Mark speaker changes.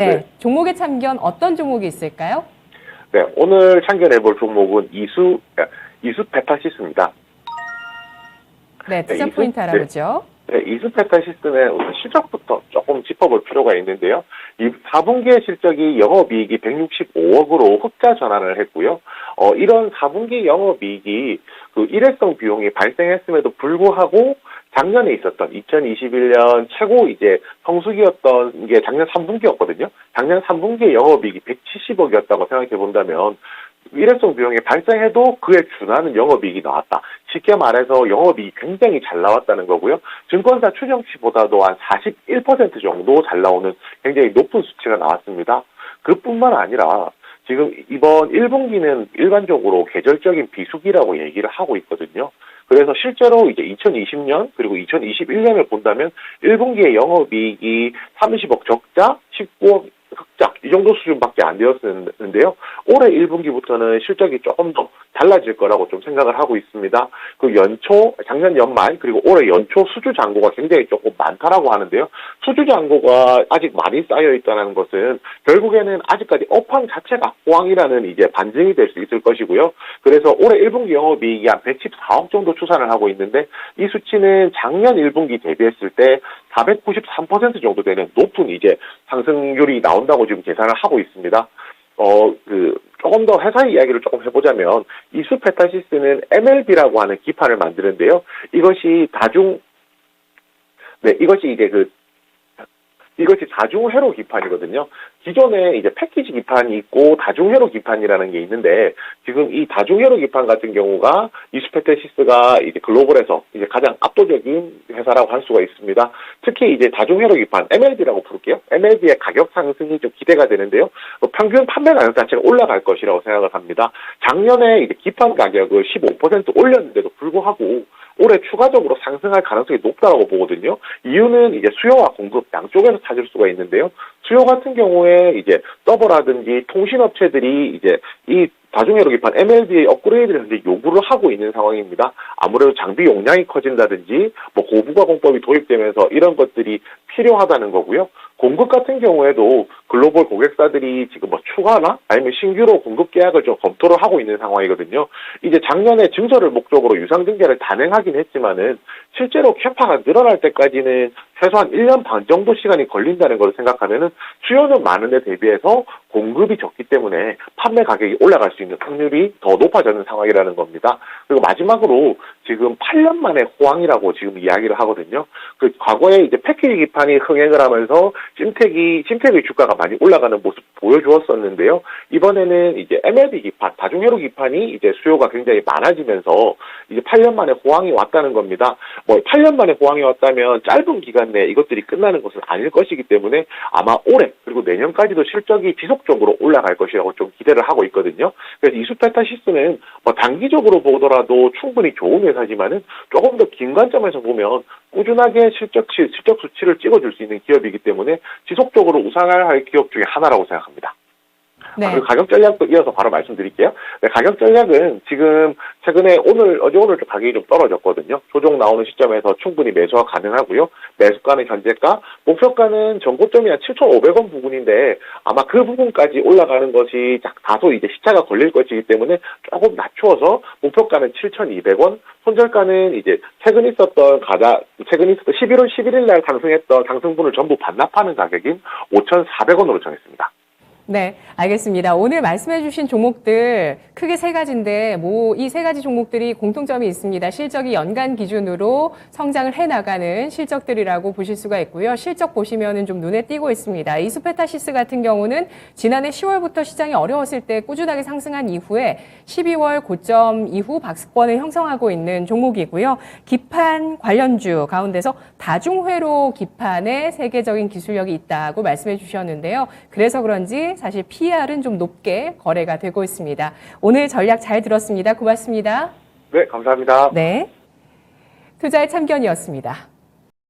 Speaker 1: 네, 종목의 참견 어떤 종목이 있을까요?
Speaker 2: 네, 오늘 참견해볼 종목은 이수페타시스입니다.
Speaker 1: 네, 투자
Speaker 2: 네,
Speaker 1: 포인트 알아보죠.
Speaker 2: 네, 이수페타시스는 우선 실적부터 조금 짚어볼 필요가 있는데요. 이 4분기의 실적이 영업이익이 165억으로 흑자 전환을 했고요. 이런 4분기 영업이익이 그 일회성 비용이 발생했음에도 불구하고 작년에 있었던 2021년 최고 이제 성수기였던 게 작년 3분기였거든요. 작년 3분기의 영업이익이 170억이었다고 생각해 본다면 일회성 비용이 발생해도 그에 준하는 영업이익이 나왔다. 쉽게 말해서 영업이익이 굉장히 잘 나왔다는 거고요. 증권사 추정치보다도 한 41% 정도 잘 나오는 굉장히 높은 수치가 나왔습니다. 그뿐만 아니라 지금 이번 1분기는 일반적으로 계절적인 비수기라고 얘기를 하고 있거든요. 그래서 실제로 이제 2020년 그리고 2021년을 본다면 1분기의 영업이익이 30억 적자, 19억 흑자 이 정도 수준밖에 안 되었는데요. 올해 1분기부터는 실적이 조금 더 달라질 거라고 좀 생각을 하고 있습니다. 그 연초, 작년 연말 그리고 올해 연초 수주 잔고가 굉장히 조금 많다라고 하는데요. 수주 잔고가 아직 많이 쌓여 있다는 것은 결국에는 아직까지 업황 자체가 호황이라는 이제 반증이 될 수 있을 것이고요. 그래서 올해 1분기 영업이익이 한 114억 정도 추산을 하고 있는데 이 수치는 작년 1분기 대비했을 때 493% 정도 되는 높은 이제 상승률이 나온다고 지금 계산을 하고 있습니다. 조금 더 회사 이야기를 조금 해보자면, 이수페타시스는 MLB라고 하는 기판을 만드는데요. 이것이 다중회로 기판이거든요. 기존에 이제 패키지 기판이 있고 다중회로 기판이라는 게 있는데, 지금 이 다중회로 기판 같은 경우가 이수페타시스가 이제 글로벌에서 이제 가장 압도적인 회사라고 할 수가 있습니다. 특히 이제 다중회로 기판, MLB라고 부를게요. MLB의 가격 상승이 좀 기대가 되는데요. 평균 판매 가격 자체가 올라갈 것이라고 생각을 합니다. 작년에 이제 기판 가격을 15% 올렸는데도 불구하고 올해 추가적으로 상승할 가능성이 높다고 보거든요. 이유는 이제 수요와 공급 양쪽에서 찾을 수가 있는데요. 수요 같은 경우에 이제 서버라든지 통신업체들이 이제 이 다중회로 기판 MLB의 업그레이드를 현재 요구를 하고 있는 상황입니다. 아무래도 장비 용량이 커진다든지 뭐 고부가공법이 도입되면서 이런 것들이 필요하다는 거고요. 공급 같은 경우에도 글로벌 고객사들이 지금 뭐 추가나 아니면 신규로 공급 계약을 좀 검토를 하고 있는 상황이거든요. 이제 작년에 증설을 목적으로 유상증계를 단행하긴 했지만은 실제로 캐파가 늘어날 때까지는 최소한 1년 반 정도 시간이 걸린다는 걸 생각하면은 수요는 많은데 대비해서 공급이 적기 때문에 판매 가격이 올라갈 수 있는 확률이 더 높아지는 상황이라는 겁니다. 그리고 마지막으로 지금 8년 만에 호황이라고 지금 이야기를 하거든요. 그 과거에 이제 패키지 기판이 흥행을 하면서 찜택의 주가가 많이 올라가는 모습 보여주었었는데요. 이번에는 이제 MLB 기판, 다중회로 기판이 이제 수요가 굉장히 많아지면서 이제 8년 만에 호황이 왔다는 겁니다. 뭐 8년 만에 호황이 왔다면 짧은 기간 내에 이것들이 끝나는 것은 아닐 것이기 때문에 아마 올해 그리고 내년까지도 실적이 지속적으로 올라갈 것이라고 좀 기대를 하고 있거든요. 그래서 이수페타시스는 뭐 단기적으로 보더라도 충분히 좋은 회사지만은 조금 더 긴 관점에서 보면 꾸준하게 실적 수치를 찍어줄 수 있는 기업이기 때문에 지속적으로 우상을 할 기업 중에 하나라고 생각합니다.
Speaker 1: 네.
Speaker 2: 그리고 가격 전략도 이어서 바로 말씀드릴게요. 네, 가격 전략은 지금 최근에 어제 오늘 좀 가격이 좀 떨어졌거든요. 조정 나오는 시점에서 충분히 매수가 가능하고요. 매수가는 현재가, 목표가는 전고점이 한 7,500원 부근인데 아마 그 부분까지 올라가는 것이 다소 이제 시차가 걸릴 것이기 때문에 조금 낮추어서 목표가는 7,200원, 손절가는 이제 최근 있었던 11월 11일 날 상승했던 상승분을 전부 반납하는 가격인 5,400원으로 정했습니다.
Speaker 1: 네, 알겠습니다. 오늘 말씀해 주신 종목들 크게 세 가지인데 이 세 가지 종목들이 공통점이 있습니다. 실적이 연간 기준으로 성장을 해나가는 실적들이라고 보실 수가 있고요. 실적 보시면은 좀 눈에 띄고 있습니다. 이수페타시스 같은 경우는 지난해 10월부터 시장이 어려웠을 때 꾸준하게 상승한 이후에 12월 고점 이후 박스권을 형성하고 있는 종목이고요. 기판 관련주 가운데서 다중회로 기판에 세계적인 기술력이 있다고 말씀해 주셨는데요. 그래서 그런지 사실 PER은 좀 높게 거래가 되고 있습니다. 오늘 전략 잘 들었습니다. 고맙습니다.
Speaker 2: 네, 감사합니다.
Speaker 1: 네, 투자의 참견이었습니다.